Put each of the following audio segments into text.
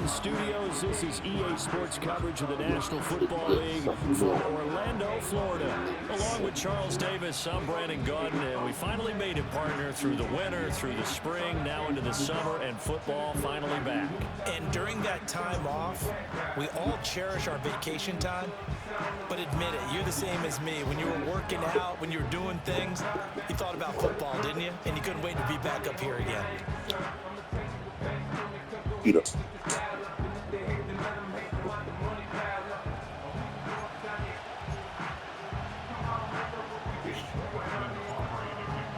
Madden Studios. This is EA Sports coverage of the National Football League from Orlando, Florida. Along with Charles Davis, I'm Brandon Gordon, and we finally made it, partner, through the winter, through the spring, now into the summer, and football finally back. And during that time off, we all cherish our vacation time. But admit it, you're the same as me. When you were working out, when you were doing things, you thought about football, didn't you? And you couldn't wait to be back up here again. Beat up.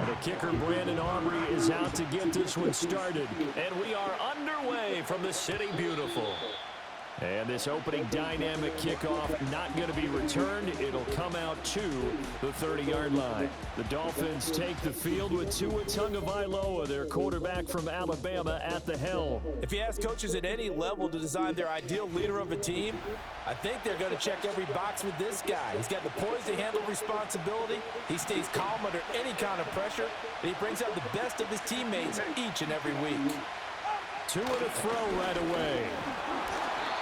The kicker, Brandon Aubrey, is out to get this one started. And we are underway from the City Beautiful. And this opening dynamic kickoff not going to be returned. It'll come out to the 30-yard line. The Dolphins take the field with Tua Tagovailoa, their quarterback from Alabama, at the helm. If you ask coaches at any level to design their ideal leader of a team, I think they're going to check every box with this guy. He's got the poise to handle responsibility. He stays calm under any kind of pressure, and he brings out the best of his teammates each and every week. Tua to throw right away.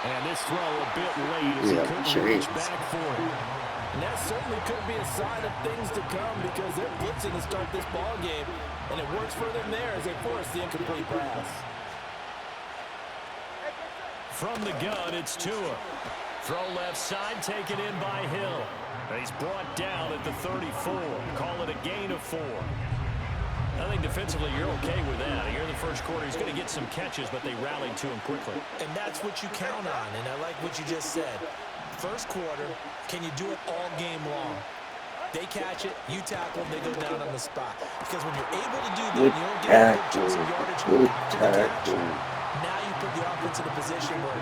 And this throw a bit late as he couldn't reach back for it. And that certainly could be a sign of things to come because they're blitzing to start this ball game, and it works for them there as they force the incomplete pass. From the gun, it's Tua. Throw left side, taken in by Hill. He's brought down at the 34. Call it a gain of 4. I think defensively you're okay with that. Here in the first quarter, he's going to get some catches, but they rallied to him quickly. And that's what you count on, and I like what you just said. First quarter, can you do it all game long? They catch it, you tackle, they go down on the spot. Because when you're able to do that, you don't get some yardage after the catch. Now you put the offense in a position where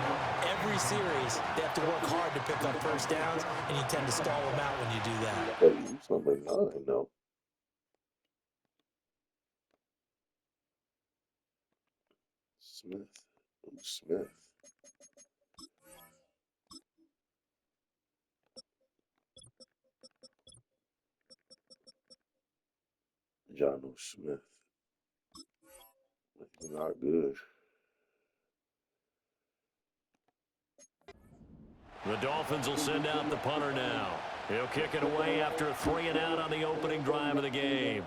every series they have to work hard to pick up first downs, and you tend to stall them out when you do that. Number 9, though. Smith. John Smith. Not good. The Dolphins will send out the punter now. He'll kick it away after a 3-and-out on the opening drive of the game.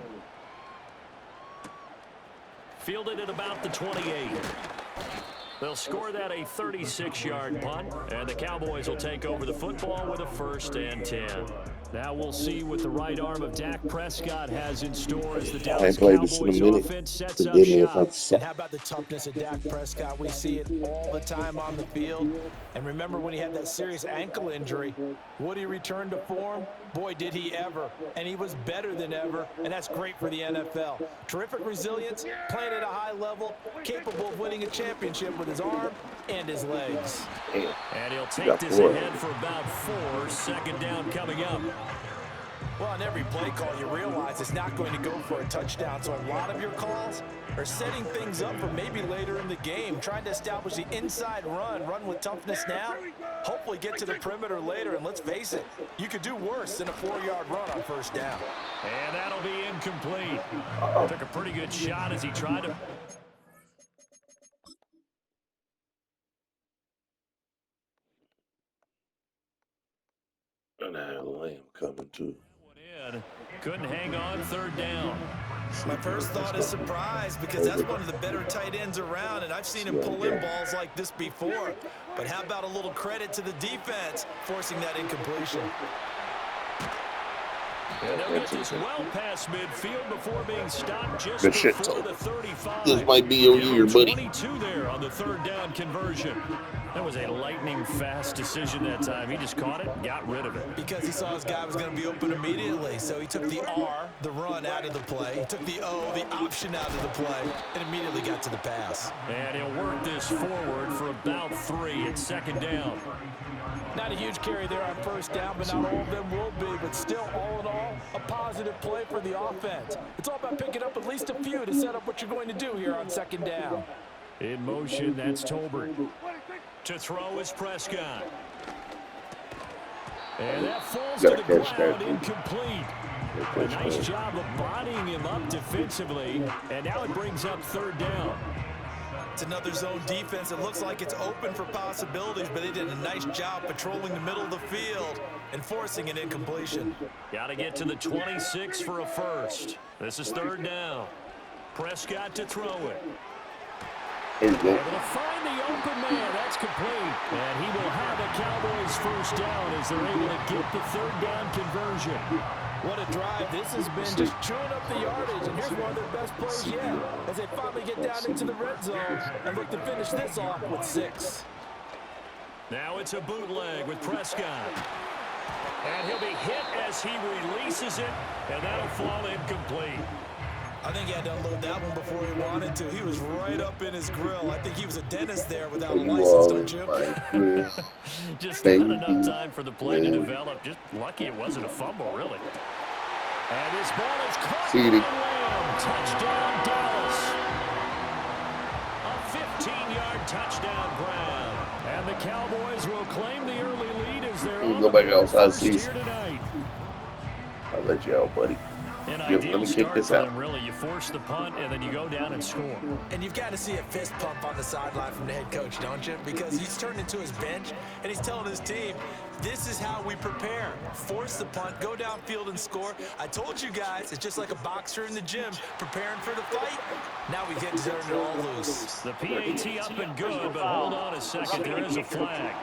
Fielded at about the 28. They'll score that a 36-yard punt, and the Cowboys will take over the football with a 1st and 10. Now we'll see what the right arm of Dak Prescott has in store as the Dallas Cowboys offense sets up shop. And how about the toughness of Dak Prescott? We see it all the time on the field. And remember when he had that serious ankle injury, would he return to form? Boy, did he ever. And he was better than ever, and that's great for the NFL. Terrific resilience, playing at a high level, capable of winning a championship with his arm and his legs. And he'll take this ahead for about 4. 2nd down coming up. Well, on every play call, you realize it's not going to go for a touchdown. So a lot of your calls are setting things up for maybe later in the game, trying to establish the inside run with toughness now, hopefully get to the perimeter later. And let's face it, you could do worse than a 4-yard run on 1st down. And that'll be incomplete. Took a pretty good shot as he tried to... And Lamb coming too. Couldn't hang on 3rd down. My first thought is surprise because that's one of the better tight ends around, and I've seen him pull in balls like this before. But how about a little credit to the defense forcing that incompletion? And they'll get this well past midfield before being stopped just before the 35. This might be your year, buddy. 22 there on the 3rd down conversion. That was a lightning-fast decision that time. He just caught it and got rid of it. Because he saw his guy was going to be open immediately. So he took the R, the run, out of the play. He took the O, the option, out of the play, and immediately got to the pass. And he'll work this forward for about 3 at 2nd down. Not a huge carry there on 1st down, but not all of them will be. But still, all in all, a positive play for the offense. It's all about picking up at least a few to set up what you're going to do here on 2nd down. In motion, that's Tolbert. To throw is Prescott. And that falls to the ground, incomplete. A nice job of bodying him up defensively, and now it brings up 3rd down. It's another zone defense. It looks like it's open for possibilities, but they did a nice job patrolling the middle of the field and forcing an incompletion. Got to get to the 26 for a first. This is third down. Prescott to throw it. Able to find the open man. That's complete. And he will have a Cowboys first down as they're able to get the third down conversion. What a drive. This has been just chewing up the yardage. And here's one of their best plays yet as they finally get down into the red zone and look to finish this off with 6. Now it's a bootleg with Prescott. And he'll be hit as he releases it, and that'll fall incomplete. I think he had to unload that one before he wanted to. He was right up in his grill. I think he was a dentist there without a license, don't you? Just not enough time for the play to develop. Just lucky it wasn't a fumble, really. And this ball is caught by Lamb. Touchdown, Dallas. A 15-yard touchdown grab. And the Cowboys will claim the early lead as they're on the first here tonight. I'll let you out, buddy. An Let ideal me kick start this for out. them, really. You force the punt, and then you go down and score. And you've got to see a fist pump on the sideline from the head coach, don't you? Because he's turned into his bench, and he's telling his team, this is how we prepare. Force the punt, go downfield and score. I told you guys, it's just like a boxer in the gym preparing for the fight. Now we get to turn it all loose. The PAT up and good, but hold on a second. There is a flag.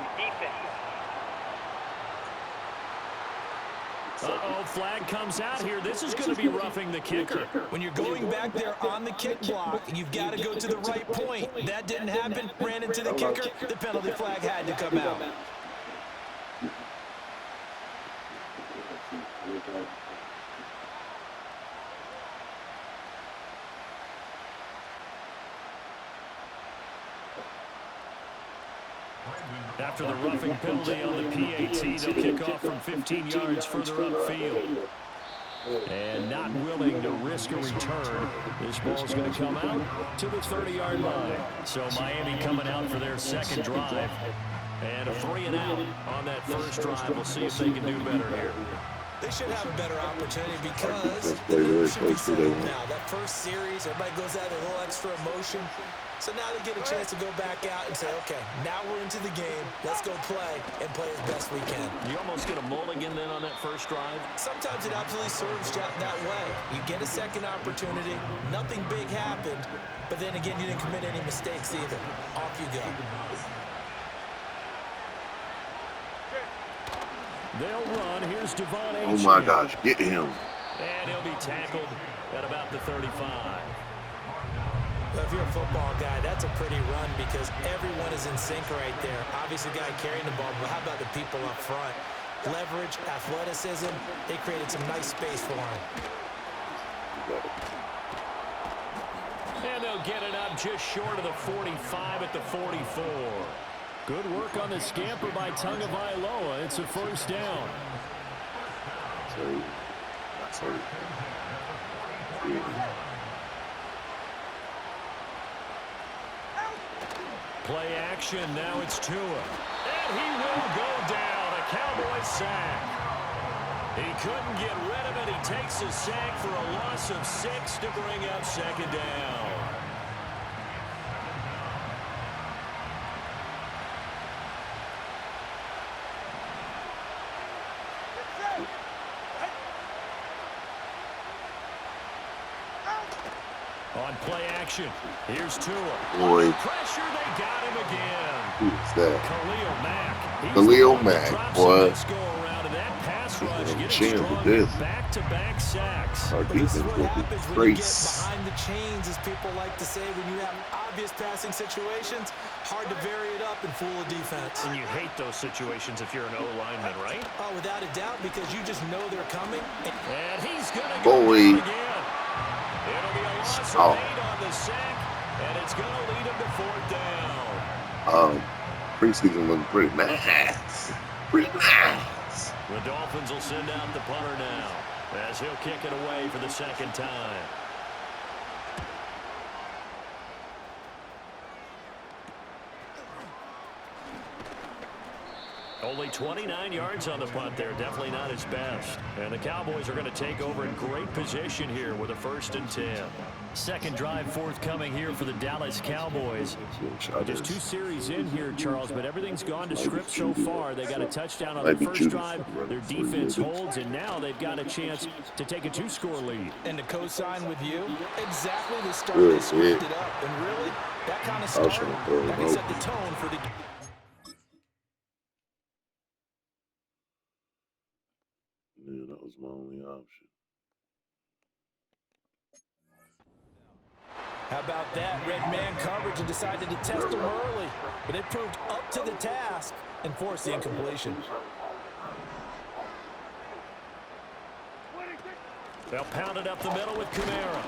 Uh-oh, flag comes out here. This is going to be roughing the kicker. When you're going back there on the kick block, you've got to go to the right point. That didn't happen. Ran into the kicker. The penalty flag had to come out. After the roughing penalty on the PAT, they'll kick off from 15 yards further upfield. And not willing to risk a return, this ball's going to come out to the 30-yard line. So Miami coming out for their second drive. And a 3-and-out on that first drive. We'll see if they can do better here. They should have a better opportunity because the numbers should be settled now. That first series, everybody goes out with a little extra emotion. So now they get a chance to go back out and say, okay, now we're into the game. Let's go play and play as best we can. You almost get a mulligan then on that first drive? Sometimes it absolutely serves that way. You get a second opportunity. Nothing big happened. But then again, you didn't commit any mistakes either. Off you go. They'll run. Here's Devon H. Oh, my gosh. Get him. And he'll be tackled at about the 35. Well, if you're a football guy, that's a pretty run because everyone is in sync right there. Obviously, the guy carrying the ball, but how about the people up front? Leverage, athleticism, they created some nice space for him. And they'll get it up just short of the 45 at the 44. Good work on the scamper by Tagovailoa. It's a first down. Play action. Now it's Tua. And he will go down. A Cowboys sack. He couldn't get rid of it. He takes a sack for a loss of 6 to bring up second down. On play action, here's Tua. Boy. Pressure, they got him again. Who's that? Khalil Mack. Khalil Mack, boy. Getting strong back-to-back sacks. Our defense This is what will happens be when you get grace. behind the chains, as people like to say. When you have obvious passing situations, hard to vary it up and fool a defense. And you hate those situations if you're an O-lineman, right? Oh, without a doubt, because you just know they're coming. And he's going to go down again. It'll be a loss of 8 on the sack, and it's going to lead him to 4th down. Preseason looking pretty nice. Pretty nice. The Dolphins will send out the punter now as he'll kick it away for the second time. Only 29 yards on the punt there. Definitely not his best. And the Cowboys are going to take over in great position here with a 1st and 10. Second drive forthcoming here for the Dallas Cowboys. Just 2 series in here, Charles, but everything's gone to script so far. They got a touchdown on their first drive. Their defense holds, and now they've got a chance to take a 2-score lead. And to co-sign with you, exactly the start they scripted up. And really, that kind of start, that can set the tone for the game. Yeah, that was my only option. How about that? Red man coverage and decided to test him early. But it proved up to the task and forced the incompletion. They'll pound it up the middle with Kamara.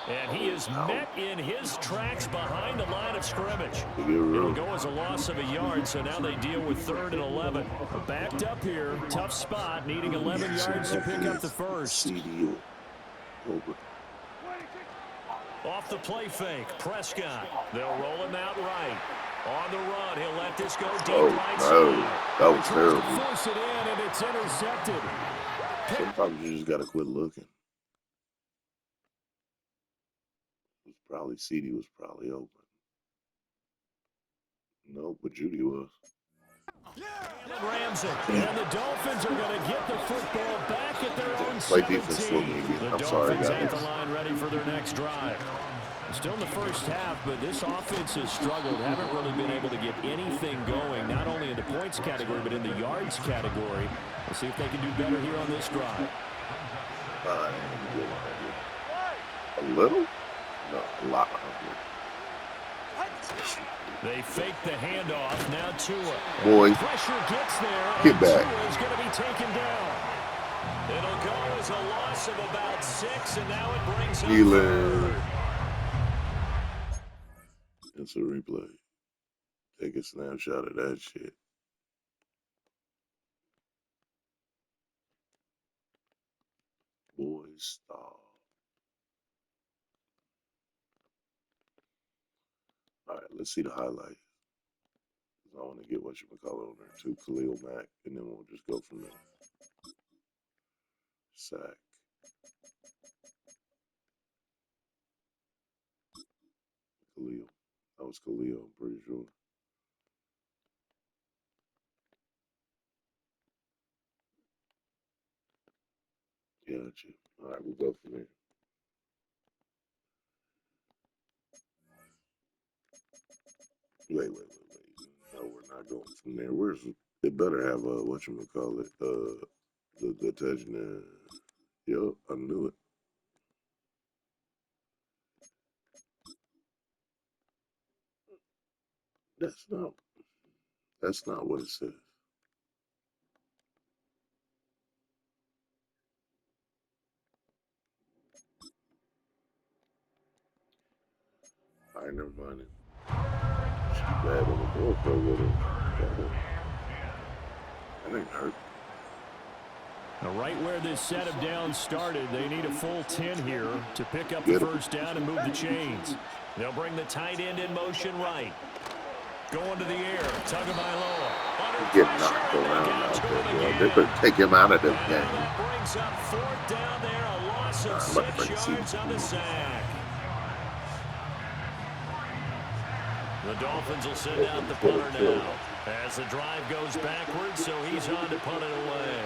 And he is met in his tracks behind the line of scrimmage. It'll go as a loss of a yard, so now they deal with 3rd and 11. Backed up here, tough spot, needing 11 yards to pick up the first. Off the play fake, Prescott. They'll roll him out right. On the run, he'll let this go deep right side. That was terrible. Force it in, and it's intercepted. Sometimes you just got to quit looking. Probably CD was probably open. No, but Judy was. Ramsey, and the Dolphins are going to get the football back at their own 17. I'm sorry, guys. At the line ready for their next drive. Still in the first half, but this offense has struggled. Haven't really been able to get anything going, not only in the points category, but in the yards category. We'll see if they can do better here on this drive. A little? No, a lot. They fake the handoff. Now Tua. Boy, Pressure gets there. Get back. Tua is going to be taken down. It'll go as a loss of about 6, and now it brings up 3rd. It's a replay. Take a snapshot of that shit. Boy, stop. All right, let's see the highlight. I want to get what you call it on there too, Khalil Mack, and then we'll just go from there. Sack. Khalil. That was Khalil, I'm pretty sure. Gotcha. All right, we'll go from there. Wait. No, we're not going from there. It better have whatchamacallit, the touchdown. Yup, I knew it. That's not what it says. All right, never mind it. She's bad on the ball though with it. That ain't hurt. Now right where this set of downs started, they need a full 10 here to pick up the first down and move the chains. They'll bring the tight end in motion right. Going to the air, Tagovailoa. Get knocked around out there. They could take him out of the game. That brings up 4th down there, a loss of 6 yards on the sack. The Dolphins will send out the punter now as the drive goes backwards, so he's on to punt it away.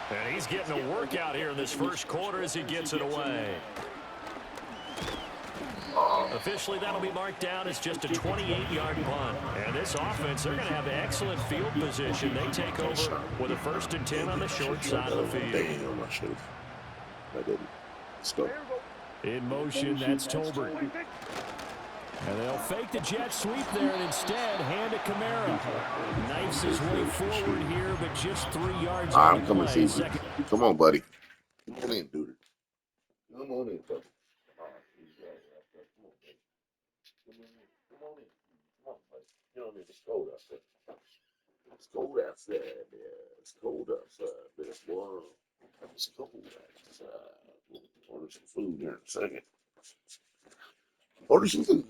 And he's getting a workout here in this first quarter as he gets it away. Officially, that'll be marked down as just a 28-yard punt. And this offense, they're going to have excellent field position. They take over with a 1st and 10 on the short side of the field. Damn, I should have. I didn't. Stop. In motion, that's Tolbert. And they'll fake the jet sweep there and instead hand it Kamara. Knifes his way forward here, but just 3 yards on the coming play. to you. Come on, buddy. Come on in, dude. Come on in, buddy. Come on in. Come on, buddy. You don't need to cold outside. It's cold outside, yeah. It's cold outside, best boy. It's cold outside. We'll order some food here in a second. Order some food.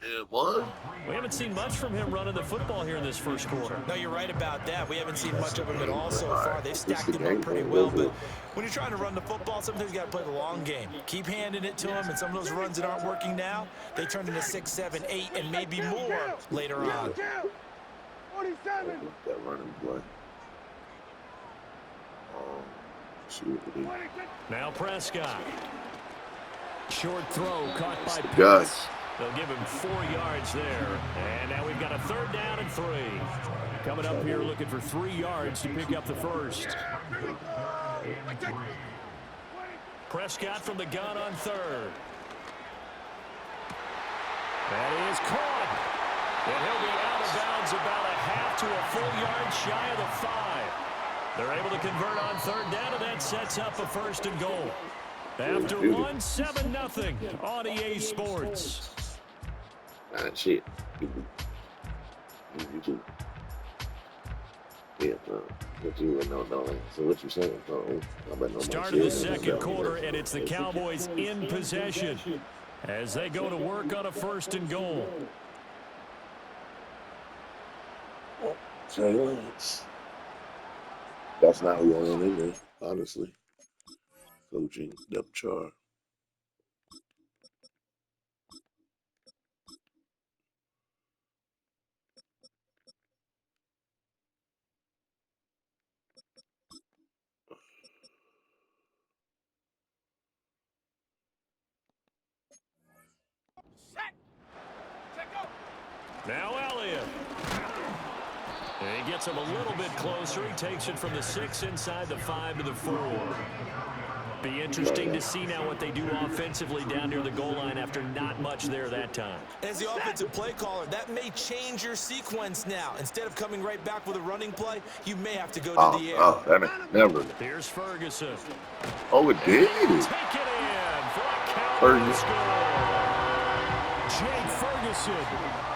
Yeah, what? We haven't seen much from him running the football here in this first quarter. No, you're right about that. We haven't seen much of him at all so far. They've This stacked the him game up pretty plan. well, Go but ahead. when you're trying to run the football, sometimes you got to play the long game. Keep handing it to him, and some of those runs that aren't working now, they turn into 6, 7, 8, and maybe more later on. That running play. See what we do. Now Prescott. Short throw caught by Gus. Pierce. They'll give him 4 yards there. And now we've got a 3rd down and 3. Coming up here looking for 3 yards to pick up the first. Prescott from the gun on 3rd. That is caught. And he'll be out of bounds about a half to a full yard shy of the 5. They're able to convert on 3rd down, and that sets up a 1st and goal. After 1, 7-0 on EA Sports. Shit. Yeah, what you no. So what you saying? Start of the second quarter, and it's the Cowboys in possession as they go to work on a 1st and goal. That's not who I want in there, honestly. Coaching depth chart. Now Elliott. And he gets him a little bit closer. He takes it from the 6 inside the 5 to the 4. Be interesting to see now what they do offensively down near the goal line after not much there that time. As the offensive play caller, that may change your sequence now. Instead of coming right back with a running play, you may have to go to the air. Oh, that ain't never. Here's Ferguson. Oh, it did. Take it in for a Cowboys score. Jake Ferguson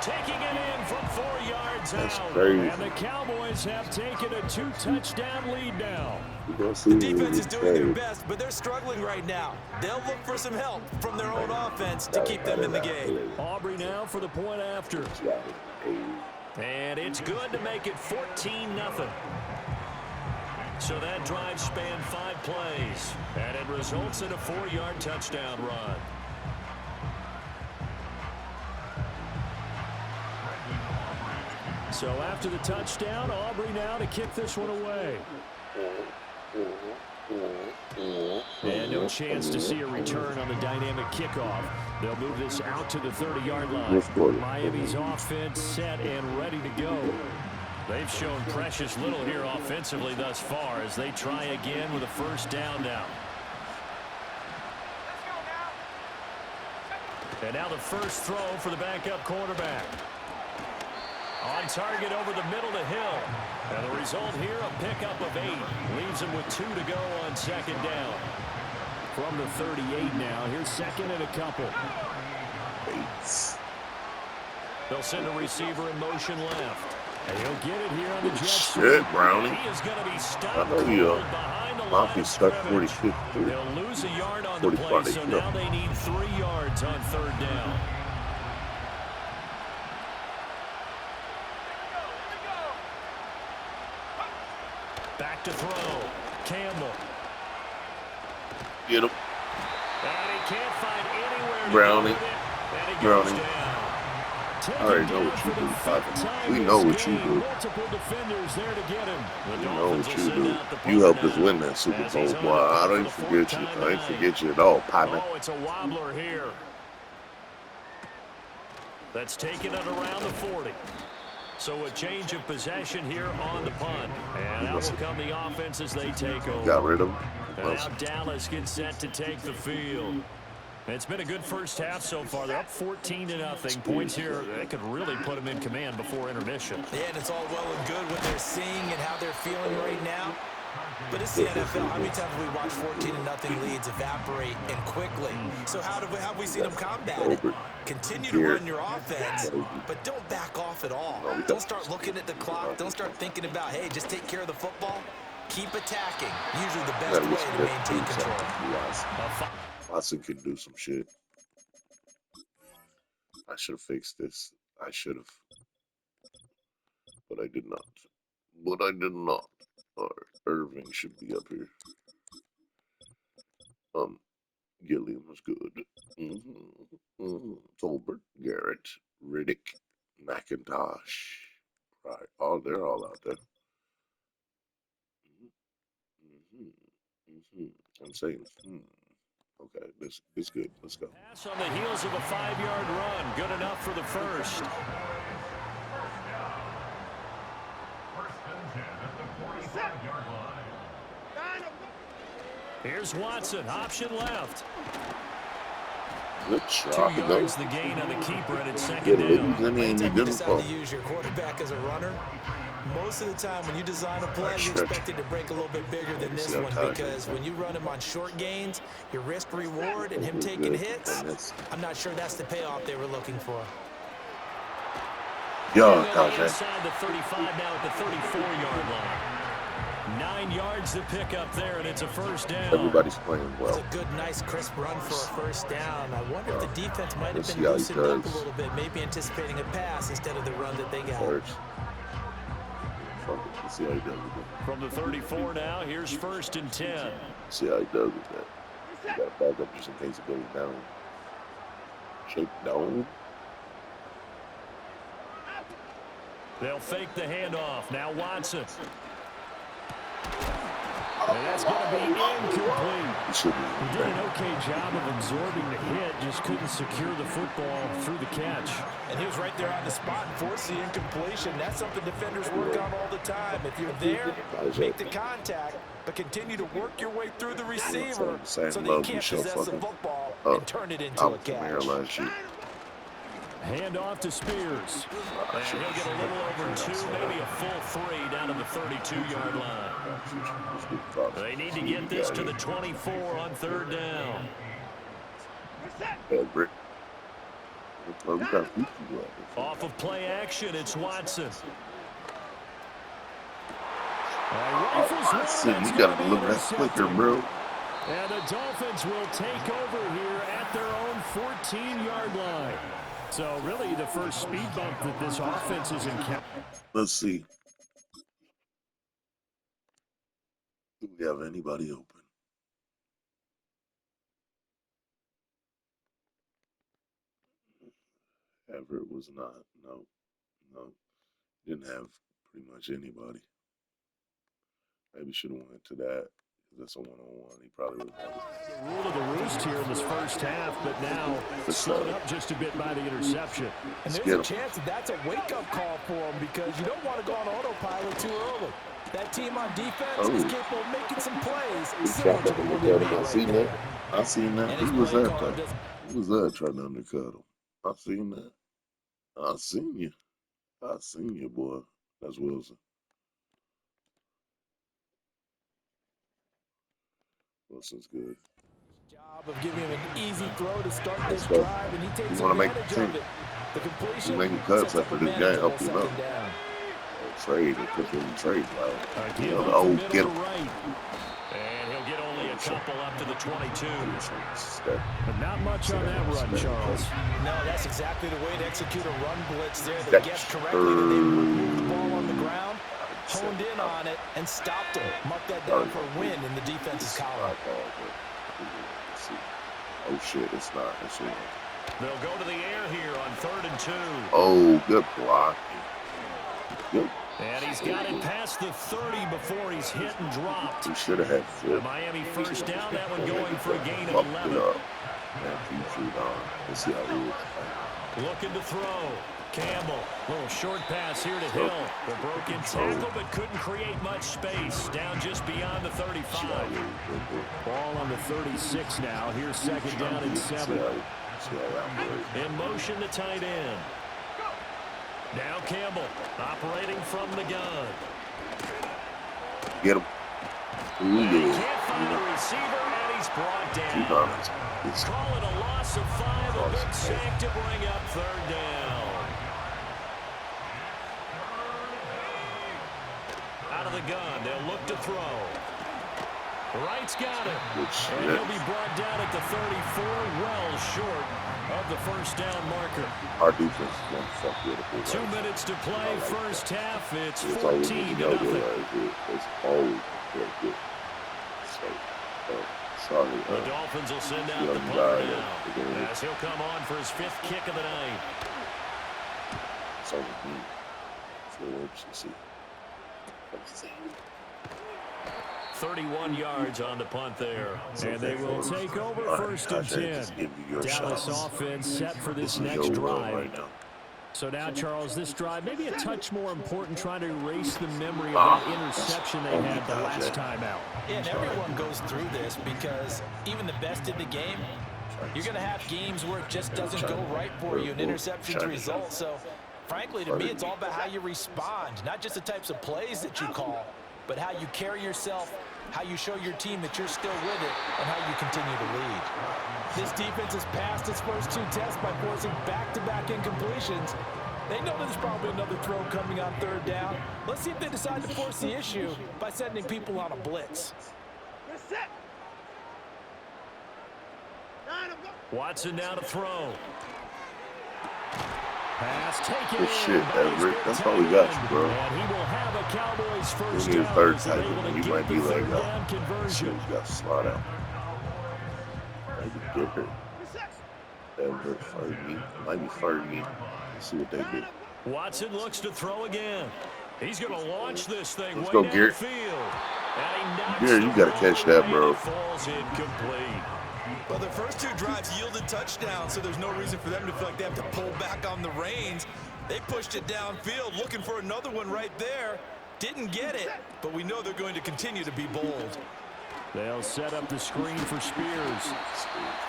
taking it in from 4 yards That's out. crazy. And the Cowboys have taken a 2-touchdown lead now. The defense is doing their best, but they're struggling right now. They'll look for some help from their own offense to keep them in the game. Aubrey now for the point after. And it's good to make it 14-0. So that drive spanned 5 plays, and it results in a 4-yard touchdown run. So after the touchdown, Aubrey now to kick this one away. And no chance to see a return on the dynamic kickoff. They'll move this out to the 30-yard line. Miami's offense set and ready to go. They've shown precious little here offensively thus far as they try again with a 1st down now. And now the first throw for the backup quarterback. On target over the middle to Hill. And the result here, a pickup of 8. Leaves him with 2 to go on 2nd down. From the 38 now, here's 2nd and a couple. They'll send a receiver in motion left. And he'll get it here on the jet sweep. Shit, Brownie. He is going to be stuck I know you behind the might line be of stuck scrimmage. 40, 50. They'll lose a yard on the play, so now they need 3 yards on 3rd down. Back to throw. Campbell. Get him. And he can't find anywhere to Brownie. go with it. And he Brownie. goes down. I already know what you do. We know what you do. Multiple defenders there to get him. You know what you do. You helped us win that Super Bowl, boy. I don't forget you. I ain't forget you at all, partner. Oh, it's a wobbler here. That's taken it around the 40. So a change of possession here on the punt. And out will come the offense as they take over. Got rid of him. And now Dallas gets set to take the field. It's been a good first half so far. They're up 14-0. Points here, they could really put them in command before intermission. Yeah, and it's all well and good what they're seeing and how they're feeling right now. But it's the NFL. How many times have we watched 14-0 leads evaporate and quickly? So how have we seen them combat it? Continue to run your offense, but don't back off at all. Don't start looking at the clock. Don't start thinking about, hey, just take care of the football. Keep attacking. Usually the best way to maintain control. Watson can do some shit. I should have fixed this. I should have, but I did not. But I did not. All right, Irving should be up here. Gilliam was good. Tolbert, Garrett, Riddick, McIntosh. Right. Oh, they're all out there. I'm saying, okay, this is good. Let's go. Pass on the heels of a 5-yard run. Good enough for the first. Here's Watson, option left. Good shot. 2 yards the gain on the keeper, and it's second down. Anytime you decide to use your quarterback as a runner, most of the time when you design a play, you expect it to break a little bit bigger than this one, because when you run him on short gains, your risk reward and him taking hits, I'm not sure that's the payoff they were looking for. Yo, inside the 35 now at the 34-yard line. 9 yards to pick up there, and it's a first down. Everybody's playing well. It's a good, nice, crisp run for a first down. I wonder if the defense might have been loosened up a little bit, maybe anticipating a pass instead of the run that they got. Let's see how he does with it. From the 34 now, here's 1st and 10. See how he does with that. You got to back up just in case it goes down. Shake down. They'll fake the handoff. Now Watson. And that's going to be incomplete. He did an okay job of absorbing the hit, just couldn't secure the football through the catch. And he was right there on the spot and forced the incompletion. That's something defenders work on all the time. If you're there, make the contact, but continue to work your way through the receiver so that you can't possess the football and turn it into a catch. Hand off to Spears. And he'll get a little over 2, maybe a full 3 down to the 32-yard line. They need to get this to the 24 on 3rd down. Off of play action, it's Watson. You got to look at that flicker, bro. And the Dolphins will take over here at their own 14-yard line. So really the first speed bump that this offense is encountering. Let's see. Do we have anybody open? Everett was not. No. Didn't have pretty much anybody. Maybe should have went to that. That's a one-on-one. He probably would have. The rule of the roost here in this first half, but now slowed up just a bit by the interception. And there's a chance that that's a wake-up call for him, because you don't want to go on autopilot too early. That team on defense is capable of making some plays. I seen that. He was there trying to undercut him. I seen that. I seen you, boy. That's Wilson. Wilson's good. Job of giving him an easy throw to start this drive, and he takes advantage of it. The completion. Making cuts after this game help you out. Trade or put him in trade route. Get him. And he'll get only a couple up to the 22. But not much on that run, Charles. No, that's exactly the way to execute a run blitz there. They guessed correctly that they moved the ball on the ground, honed in on it, and stopped it. Mark that down for a win in the defense's column. Oh, shit, it's not. They'll go to the air here on 3rd and 2. Oh, good block. Good. And he's got it past the 30 before he's hit and dropped. He should have had 4. The Miami first down, that one going for a gain of 11. Let's see how he is. Looking to throw. Campbell, little short pass here to Hill. The broken tackle, but couldn't create much space. Down just beyond the 35. Ball on the 36 now. Here's 2nd down and 7. In motion, the tight end. Now Campbell, operating from the gun. Get him. He can't find the receiver, and he's brought down. Call it a loss of 5, a big sack to bring up 3rd down. Out of the gun, they'll look to throw. Wright's got it. Good shit. And he'll be brought down at the 34, well short of the first down marker. Our defense is going to fuck with it. 2 minutes to play, first half. It's It's always 14 been to good. nothing. It's always been good. So, sorry. The Dolphins will send out young the guy punter that- now as he'll come on for his 5th kick of the night. It's only me. So let's see. 31 yards on the punt there. And they will take over first and 10. Dallas offense set for this next drive. Right now. So now, Charles, this drive maybe a touch more important, trying to erase the memory of that interception they had the last time out. Yeah, and everyone goes through this because even the best in the game, you're going to have games where it just doesn't go right for you, and interceptions result. So, frankly, to me, it's all about how you respond, not just the types of plays that you call, but how you carry yourself, how you show your team that you're still with it, and how you continue to lead. This defense has passed its first 2 tests by forcing back-to-back incompletions. They know there's probably another throw coming on 3rd down. Let's see if they decide to force the issue by sending people on a blitz. Watson now to throw. Pass taken Good in shit, by his Everett. That's all we got you, bro. And he will have a Cowboys first We need a down third as they're tight able end. to He get might be the like, third down shit, conversion. we got to slide out. Maybe Gifford. Everett, Fergie. Might be Fergie. Let's see what they do. Watson looks to throw again. He's going to launch this thing Let's way go, Garrett. downfield. And he knocks Garrett, the you gotta ball catch that, away, bro. and it falls incomplete. Well, their first 2 drives yielded touchdowns, so there's no reason for them to feel like they have to pull back on the reins. They pushed it downfield, looking for another one right there. Didn't get it, but we know they're going to continue to be bold. They'll set up the screen for Spears.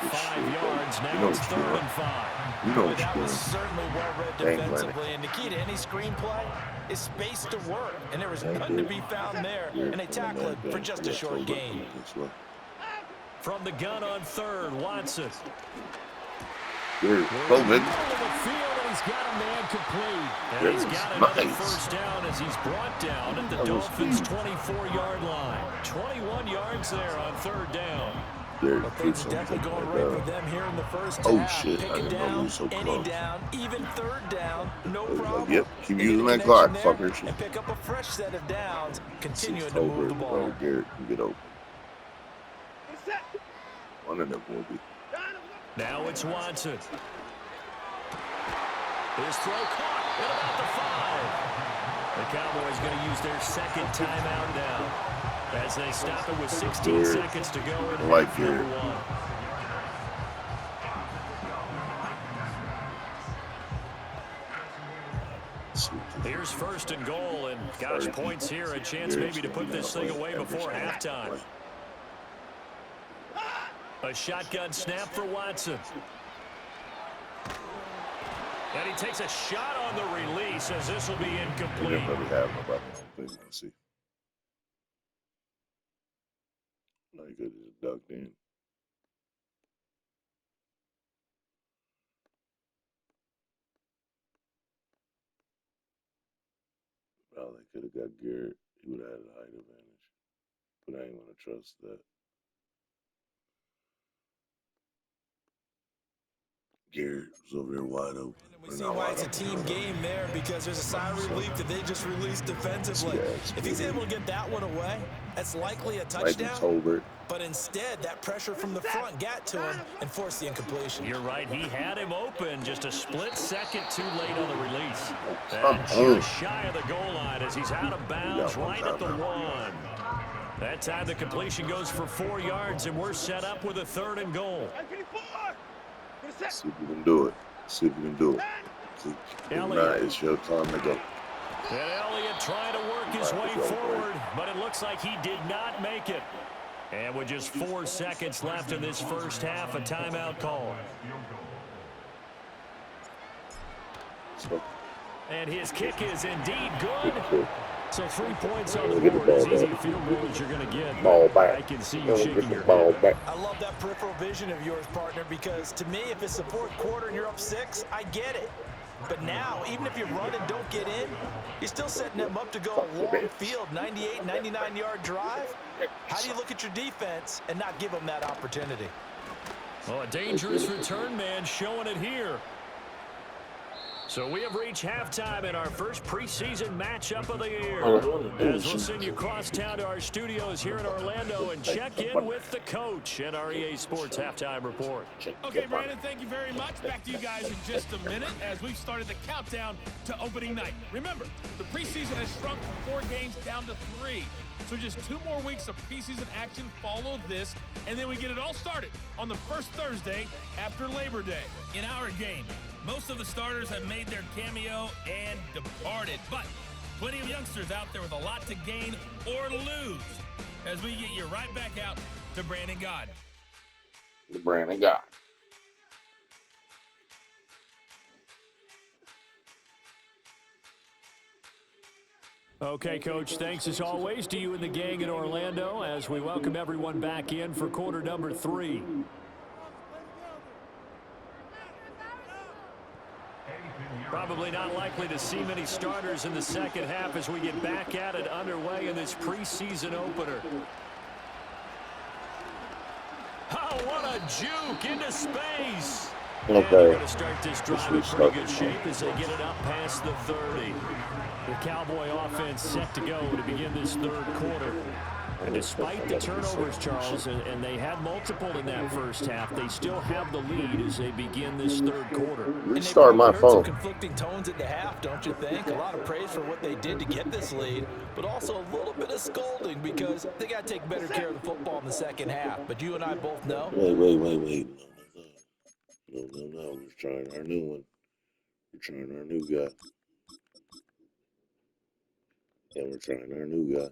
5 yards, You now know it's what you're 3rd doing. and 5. You know But what that you're was doing. certainly well-read Dang, defensively, and the key to any screenplay is space to work, and there was Dang, none to Garrett. be found there, and they tackle it for just a short gain. From the gun on 3rd, Watson. Garrett, We're go, in the nigga. middle of the field, and he's got a man complete. And That he's was got another nice. first down as he's brought down at the That was Dolphins' speed. 24-yard line. 21 yards there on 3rd down. Garrett, But keep things are something definitely going like right that. for them here in the first Oh, half. shit. I Pick didn't it know we down, were so any close. down, even 3rd down, no I was like, problem. yep, keep They get using a that clock, connection there fuckers. and pick up a fresh set of downs, continuing It's to over. move the ball. Right, Garrett, you get open. One of them will be. Now it's Watson. His throw caught at about the 5. The Cowboys going to use their 2nd timeout now as they stop it with 16 seconds to go in I like half number Garrett. 1. Here's 1st and goal, and gosh, points here, a chance maybe to put this thing away before halftime. A shotgun snap for Watson. And he takes a shot on the release as this will be We incomplete. didn't really have nobody. Let's see. No, you could just ducked in. Well, they could have got Garrett. He would have had a height advantage. But I ain't going to trust that. Garrett was over there wide open. We see why it's a team game there, because there's a sigh of relief that they just released defensively. If he's able to get that one away, that's likely a touchdown. But instead, that pressure from the front got to him and forced the incompletion. You're right. He had him open just a split second too late on the release. Come And on. just shy of the goal line as he's out of bounds right at the 1. That time the completion goes for 4 yards, and we're set up with a 3rd and goal. See if we can do it. See if we can do it. If not, it's your time to go. And Elliott trying to work his way forward, but it looks like he did not make it. And with just 4 seconds left in this first half, a timeout call. And his kick is indeed good. So 3 points on the board, as easy a field goal as you're going to get. Ball back. I can see you shaking your ball head. back. I love that peripheral vision of yours, partner, because to me, if it's the 4th quarter and you're up 6, I get it. But now, even if you run and don't get in, you're still setting them up to go a long field, 98, 99-yard drive. How do you look at your defense and not give them that opportunity? Well, a dangerous return man showing it here. So we have reached halftime in our first preseason matchup of the year. As we'll send you across town to our studios here in Orlando and check in with the coach at our EA Sports Halftime Report. Okay, Brandon, thank you very much. Back to you guys in just a minute as we've started the countdown to opening night. Remember, the preseason has shrunk from 4 games down to 3. So just 2 more weeks of preseason action follow this, and then we get it all started on the first Thursday after Labor Day. In our game, most of the starters have made their cameo and departed, but plenty of youngsters out there with a lot to gain or lose as we get you right back out to Brandon God. Brandon God. Okay, Coach, thanks as always to you and the gang in Orlando as we welcome everyone back in for quarter number 3. Probably not likely to see many starters in the second half as we get back at it underway in this preseason opener. Oh, what a juke into space. Okay. And they're going to start this drive in pretty good shape as they get it up past the 30. The Cowboy offense set to go to begin this third quarter. And despite the turnovers, Charles, and they had multiple in that first half, they still have the lead as they begin this third quarter. Restart my phone. Some conflicting tones at the half, don't you think? A lot of praise for what they did to get this lead, but also a little bit of scolding because they got to take better care of the football in the second half. But you and I both know. Wait. No. We're trying our new one. We're trying our new guy. Yeah, we're trying our new guy.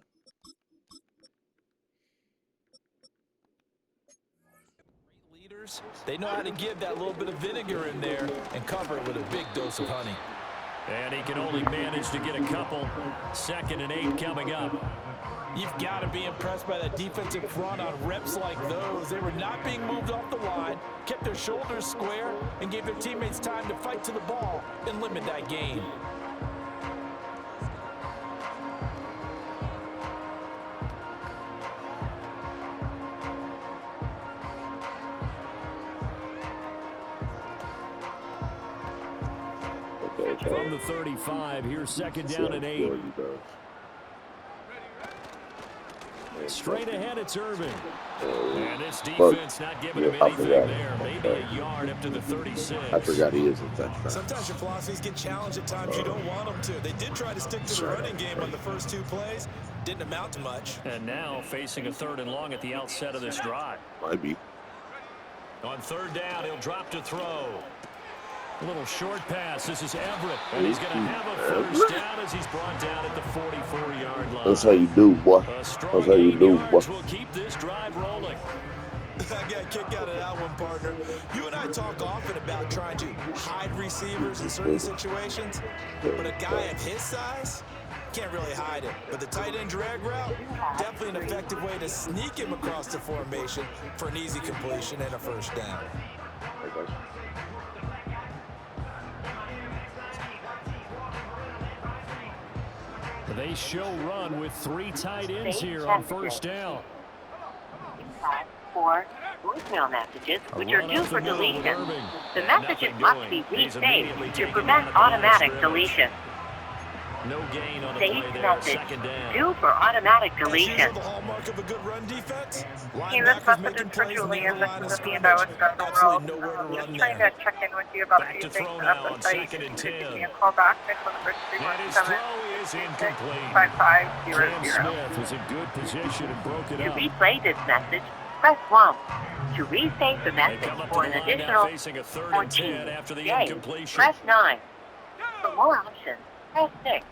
Leaders, they know how to give that little bit of vinegar in there and cover it with a big dose of honey. And he can only manage to get a couple. 2nd and 8 coming up. You've got to be impressed by that defensive front on reps like those. They were not being moved off the line, kept their shoulders square, and gave their teammates time to fight to the ball and limit that gain. From the 35, here's 2nd down and 8. Straight ahead, it's Irvin. And this defense not giving him anything there. Maybe a yard up to the 36. I forgot he is a touchdown. Sometimes your philosophies get challenged at times you don't want them to. They did try to stick to the running game on the first 2 plays. Didn't amount to much. And now facing a 3rd and long at the outset of this drive. Might be. On 3rd down, he'll drop to throw. A little short pass. This is Everett. And he's going to have a first down as he's brought down at the 44-yard line. That's how you do, boy. That's how you do, boy. Will keep this drive rolling. I got a kick out of that one, partner. You and I talk often about trying to hide receivers in certain situations, but a guy of his size can't really hide it. But the tight end drag route, definitely an effective way to sneak him across the formation for an easy completion and a first down. They show run with 3 tight ends here on first down. 4 voicemail messages which are due for deletion. The messages must be resaved to prevent automatic deletion. No gain on the Save play there, message 2nd down. due for automatic deletion. The hallmark of a good run defense. Hey, this message is for Julian. This is the about the road. Just trying to check in with you about a few things. So you can give me a call back. Next one, And his throw is incomplete. 5500. Smith was in good position and broke it To up. replay this message, press 1. To resave the They message come up to for the an line now additional facing a 3rd and 14 10 after the days, incompletion. press 9. For more options, press 6.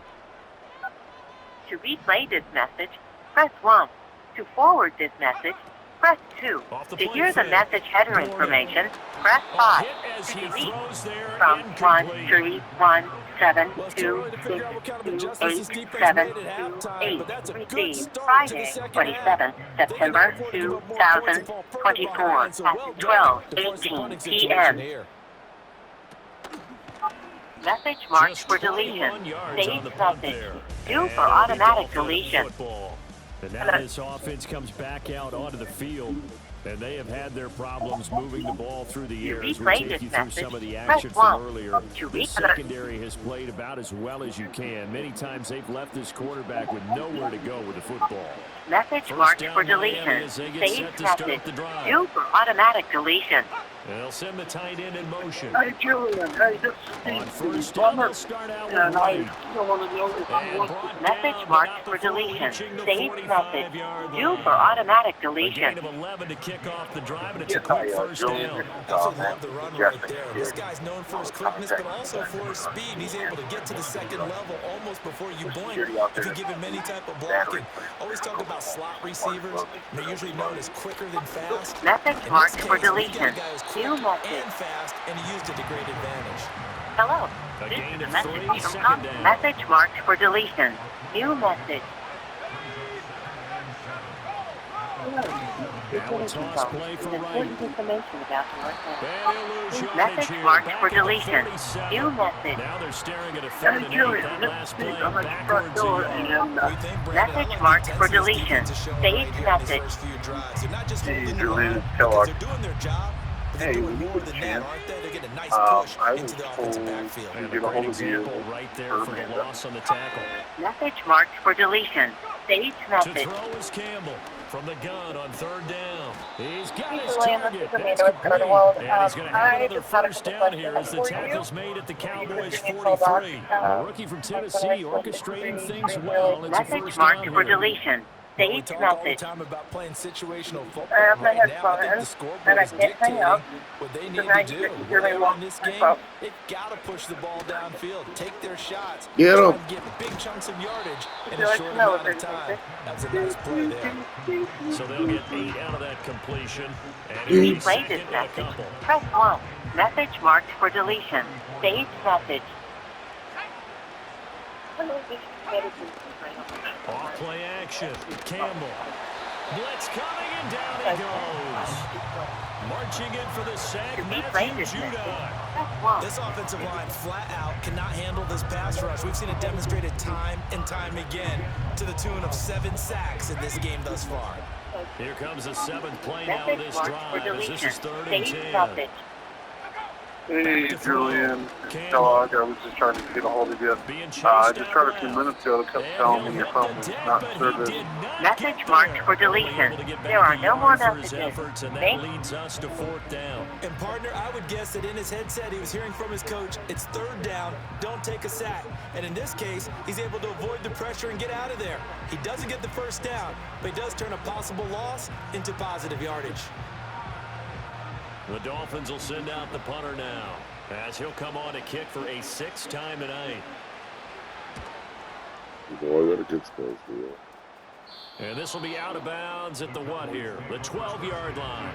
To replay this message, press 1. To forward this message, press 2. Off the To play hear the fake. message header Dorian. information, press A 5. hit as To he delete throws there, from incomplete. 1-3-1-7 Well, it's too 2 early to figure out what kind of 6 adjustments 2 this 8 defense 7 made at 2 halftime, 8. but that's a good Received start to the Friday, second 27 half. September They can afford to give up more points and fall further 2024 behind, so well at done to force the 12:18 punting situation p.m. here. Message marked Just for 21 deletion. yards Save on the punt message. there. Due for And automatic it'll be deletion. football. And now this offense comes back out onto the field. And they have had their problems moving the ball through the air. As we take you through some of the action from earlier, the secondary has played about as well as you can. Many times they've left this quarterback with nowhere to go with the football. Message marked for deletion. Save message. Due for automatic deletion. They'll send the tight end in motion. Hey, Julian. Hey, this On is first down, they'll start out with and I Wright. don't want to know if I And want brought Message down, but marked not for before deletion. reaching the Save message. 45-yard Due line. for automatic A deletion. gain of 11 to kick off the drive, and it's a to quick get first Julian. down. Absolutely love the run right there. This guy's known for his quickness, but also for his speed. He's able to get to the second level almost before you blink if you give him any type of blocking. Always talk about slot receivers. They're usually known as quicker than fast. Message In marked this for case, we got deletion. a guy who's New quick message. and fast, and he used it to great advantage. Hello. A This gain is a of message 3, from second down. Message marked for deletion. New message. Now a toss play for Wright. Information about And he'll lose yardage Message here. marked Back for at the deletion. 47. New message. Now they're staring at a third and Hey, 8. Julian. That This last is play I'm at the front backwards a door, yard. and We think, Brandon, I Message like marked the for intensity this deletion. defense is showing Save right here in these message. first few drives. They're not just Hey, holding the Julian, line it's because Kellogg. they're doing their job, but they're Hey, doing when you more get a than that, chance, aren't they? They're getting a nice I push was into the offensive told backfield. And a get a great hold of you. example right there for the loss on the tackle. Message marked for deletion. Save To message. throw is Campbell from the gun on third down. He's got his Julian, target. this is That's Amanda with complete. Cardinal. And he's going to have I another just had a first couple down here as questions the for you. tackle's made at the Cowboys Give me a call back. 43. A rookie from Tennessee orchestrating things well. It's a Message first marked down for here. deletion. Well, we Save talk all the message. time about playing situational football. I have my Right now, I think the headphones, scoreboard and I is can't hang dictating up, what they so need now to you do. can Where hear me they are well. in this game, Oh. they've got to push the ball downfield, take their shots, Get try 'em. and get big chunks of yardage in Feel a like short smell amount of it, time. That's a nice play there. So they'll get 8 out of that completion. And To it'll be replay second this and a message, couple. press 1. Message marked for deletion. Save message. Off play action. Campbell. Blitz coming and down he goes. Marching in for the sack, To replay Matthew this message, Judah. press 1. This offensive line flat out cannot handle this pass rush. We've seen it demonstrated time and time again to the tune of 7 sacks in this game thus far. Here comes the 7th play now of Message this marked for drive as this deletion. is 3rd and Save 10. message. Hey, to throw. Julian. Campbell. Kellogg. I was just trying to get a hold of you. Being chased I just out tried a few left. minutes ago. They kept And telling he'll me your hit phone the was deck, not but he service. did not Message get marked there. for Only deletion. able to get There back are a no more yard for his messages. efforts, and that Thank- leads us to 4th down. And partner, I would guess that in his headset he was hearing from his coach, it's 3rd down, don't take a sack. And in this case, he's able to avoid the pressure and get out of there. He doesn't get the first down, but he does turn a possible loss into positive yardage. The Dolphins will send out the punter now, as he'll come on to kick for a 6th time tonight. Boy, got a good spell for you. And this will be out of bounds at the what here? The 12-yard line.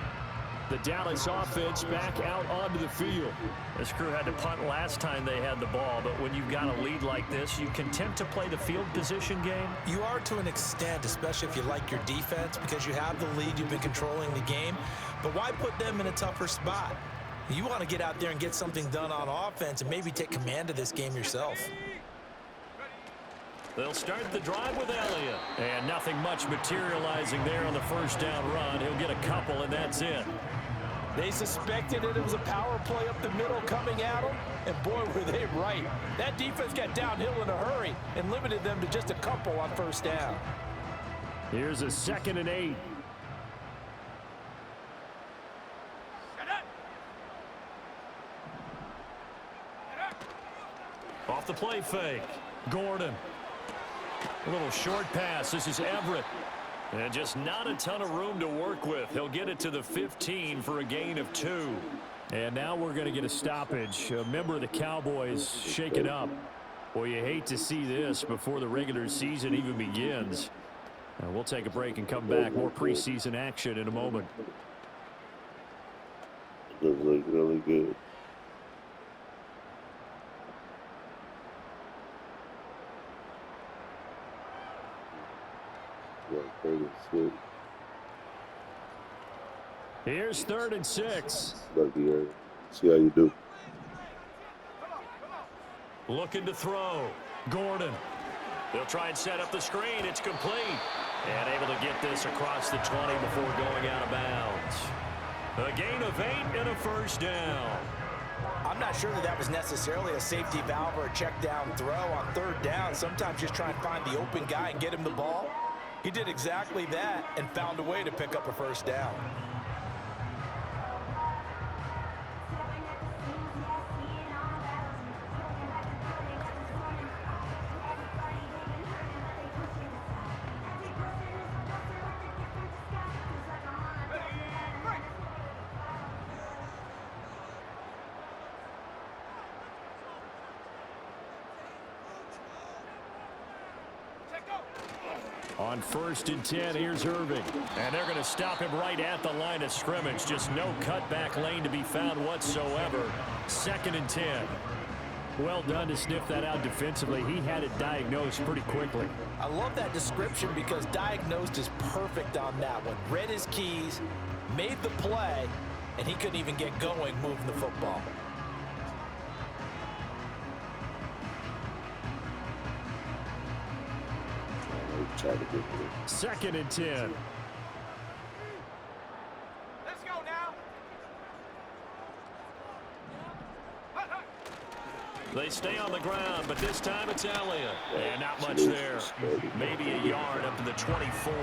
The Dallas offense back out onto the field. This crew had to punt last time they had the ball, but when you've got a lead like this, you content to play the field position game? You are to an extent, especially if you like your defense, because you have the lead, you've been controlling the game. But why put them in a tougher spot? You want to get out there and get something done on offense and maybe take command of this game yourself. They'll start the drive with Elliott. And nothing much materializing there on the first down run. He'll get a couple, and that's it. They suspected that it was a power play up the middle coming at them, and boy, were they right. That defense got downhill in a hurry and limited them to just a couple on first down. Here's a 2nd and 8. Off the play fake. Gordon. A little short pass. This is Everett. And just not a ton of room to work with. He'll get it to the 15 for a gain of 2. And now we're going to get a stoppage. A member of the Cowboys shaken up. Well, you hate to see this before the regular season even begins. We'll take a break and come back. More preseason action in a moment. It does look really good. Yeah, 36. Here's 3rd and 6. Lucky, see how you do. Looking to throw. Gordon. They'll try and set up the screen. It's complete. And able to get this across the 20 before going out of bounds. A gain of 8 and a first down. I'm not sure that was necessarily a safety valve or a check down throw on third down. Sometimes just try and find the open guy and get him the ball. He did exactly that and found a way to pick up a first down. On 1st and 10, here's Irving. And they're going to stop him right at the line of scrimmage. Just no cutback lane to be found whatsoever. 2nd and 10. Well done to sniff that out defensively. He had it diagnosed pretty quickly. I love that description because diagnosed is perfect on that one. Read his keys, made the play, and he couldn't even get going moving the football. Try to get it. 2nd and 10. Let's go now. They stay on the ground, but this time it's Elliott. And not much there. Maybe a yard up to the 24.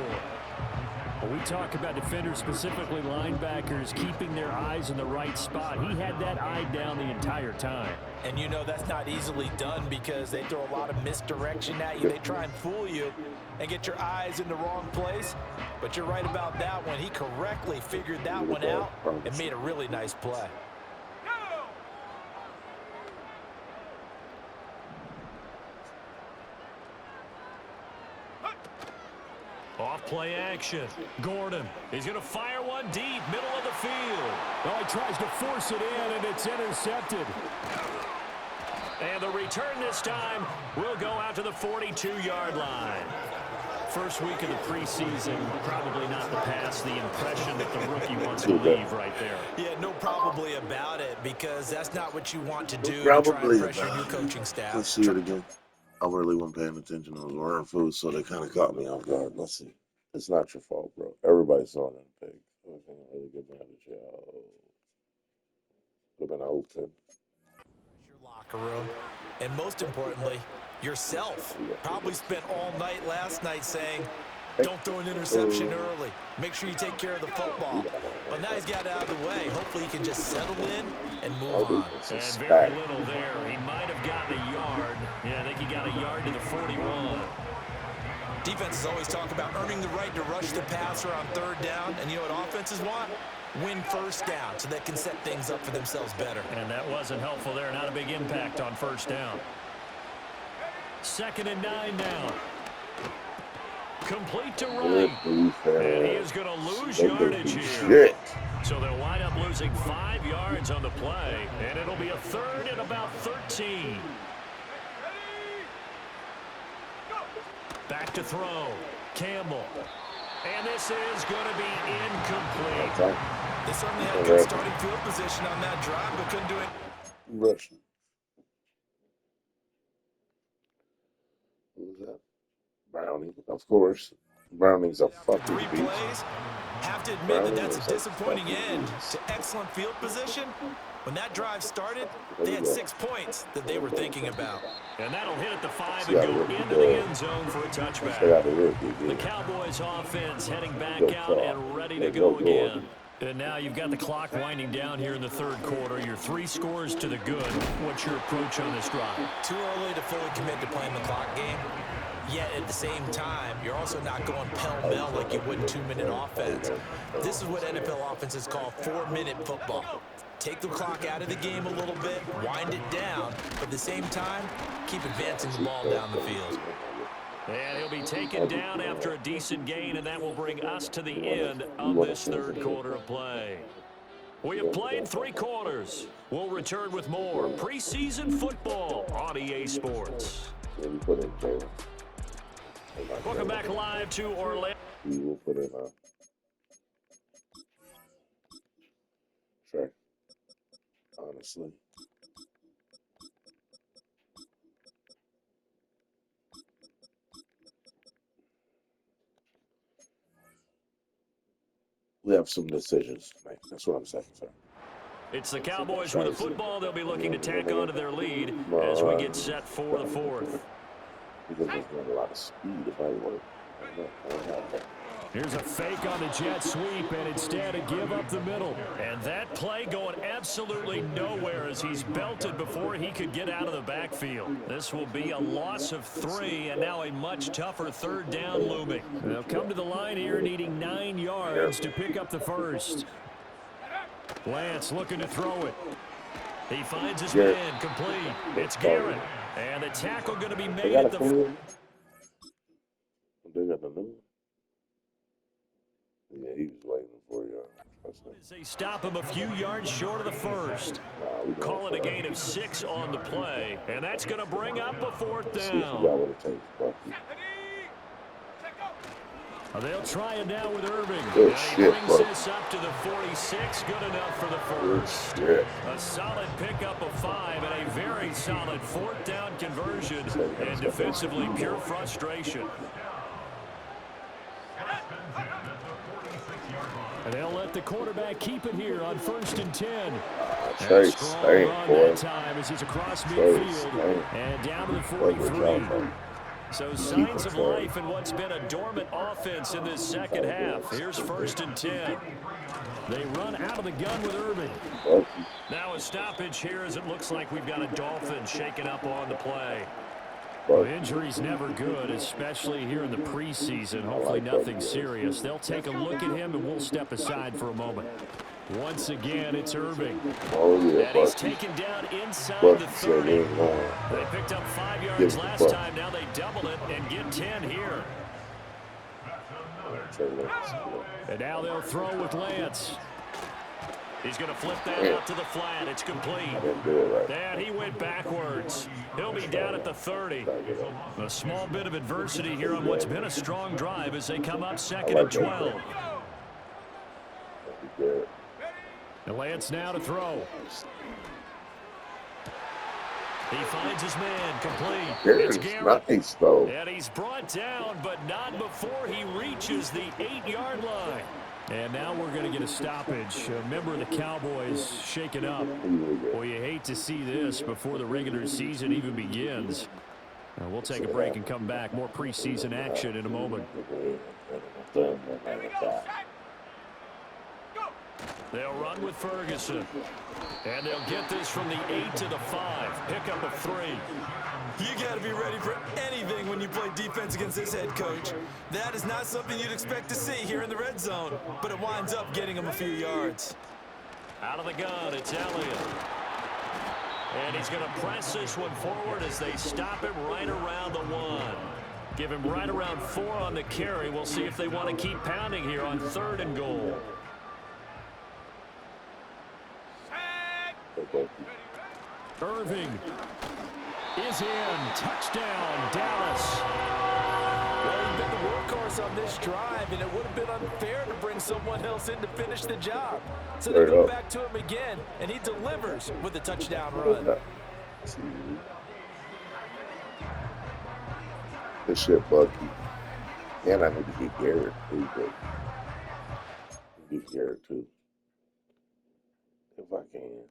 When we talk about defenders, specifically linebackers, keeping their eyes in the right spot, he had that eye down the entire time. And you know that's not easily done because they throw a lot of misdirection at you. They try and fool you and get your eyes in the wrong place. But you're right about that one. He correctly figured that one out and made a really nice play. Off play action. Gordon. He's going to fire one deep, middle of the field. Oh, he tries to force it in, and it's intercepted. And the return this time will go out to the 42-yard line. First week of the preseason, probably not the pass, the impression that the rookie wants to leave right there. Yeah, no probably about it because that's not what you want to do to try and pressure your coaching staff. Let's see it again. I really wasn't paying attention. I was ordering food, so they kind of caught me off guard. Let's see. It's not your fault, bro. Everybody saw that pig. I can't really get mad at y'all. Would have been open. Your locker room, and most importantly, yourself. Probably spent all night last night saying, don't throw an interception early. Make sure you take care of the football. But now he's got it out of the way. Hopefully he can just settle in and move on. And very little there. He might have gotten a yard. Yeah, I think he got a yard to the 41. Defenses always talk about earning the right to rush the passer on third down. And you know what offenses want? Win first down so they can set things up for themselves better. And that wasn't helpful there. Not a big impact on first down. 2nd and 9 now. Complete to right. And he is going to lose yardage here. So they'll wind up losing 5 yards on the play. And it'll be a 3rd and about 13. Back to throw. Campbell. And this is going to be incomplete. They certainly had good starting field position on that drive, but couldn't do it. Russian. What was that? Browning, of course. Browning's a fucking 3 beast. plays. Have to admit that that's a disappointing end to excellent field position. When that drive started, they had 6 points that they were thinking about. And that'll hit at the 5 and go into the end zone for a touchback. The Cowboys offense heading back out and ready to go again. And now you've got the clock winding down here in the 3rd quarter. You're 3 scores to the good. What's your approach on this drive? Too early to fully commit to playing the clock game. Yet at the same time, you're also not going pell-mell like you would in 2-minute offense. This is what NFL offenses call 4-minute football. Take the clock out of the game a little bit, wind it down, but at the same time, keep advancing the ball down the field. And he'll be taken down after a decent gain, and that will bring us to the end of this 3rd quarter of play. We have played 3 quarters. We'll return with more preseason football on EA Sports. Welcome back live to Orlando. We will put in a track, honestly. We have some decisions to make. That's what I'm saying, sir. It's the Cowboys with the football. They'll be looking to tack onto their lead as we get set for the fourth. Because there's not a lot of speed if I work. Here's a fake on the jet sweep, and instead a give up the middle. And that play going absolutely nowhere as he's belted before he could get out of the backfield. This will be a loss of 3, and now a much tougher third down looming. They'll come to the line here needing 9 yards to pick up the first. Lance looking to throw it. He finds his man complete. It's Garrett. And the tackle going to be made at the... They got the new. Yeah, he was waiting for you. They stop him a few yards short of the first. Call it a gain of 6 on the play. And that's going to bring up a 4th down. They'll try it now with Irving. And he brings this up to the 46. Good enough for the first. A solid pickup of 5 and a very solid 4th down conversion. And defensively, pure frustration. And they'll let the quarterback keep it here on 1st and 10. Chase, strong run that time as he's across midfield and down to the 43. So signs of life in what's been a dormant offense in this second half. Here's 1st and 10. They run out of the gun with Irving. Now a stoppage here as it looks like we've got a Dolphin shaken up on the play. Well, injury's never good, especially here in the preseason. Hopefully nothing serious. They'll take a look at him, and we'll step aside for a moment. Once again, it's Irving. And he's taken down inside the 30. They picked up 5 yards last time. Now they double it and get 10 here. And now they'll throw with Lance. He's going to flip that out to the flat. It's complete. And he went backwards. He'll be down at the 30. A small bit of adversity here on what's been a strong drive as they come up 2nd and 12. And Lance now to throw. He finds his man complete. It's Garrett. Nice, though. And he's brought down, but not before he reaches the 8-yard line. And now we're going to get a stoppage. A member of the Cowboys shaken up. Well, you hate to see this before the regular season even begins. We'll take a break and come back. More preseason action in a moment. They'll run with Ferguson. And they'll get this from the 8 to the 5. Pickup of 3. You got to be ready for anything when you play defense against this head coach. That is not something you'd expect to see here in the red zone, but it winds up getting him a few yards. Out of the gun, it's Elliott. And he's going to press this one forward as they stop him right around the 1. Give him right around 4 on the carry. We'll see if they want to keep pounding here on 3rd and goal. Irving is in. Touchdown, Dallas. Well, he's been the workhorse on this drive, and it would have been unfair to bring someone else in to finish the job. So they go back to him again, and he delivers with a touchdown run. This shit buggy. And I need to get Garrett too, but get Garrett too. If I can.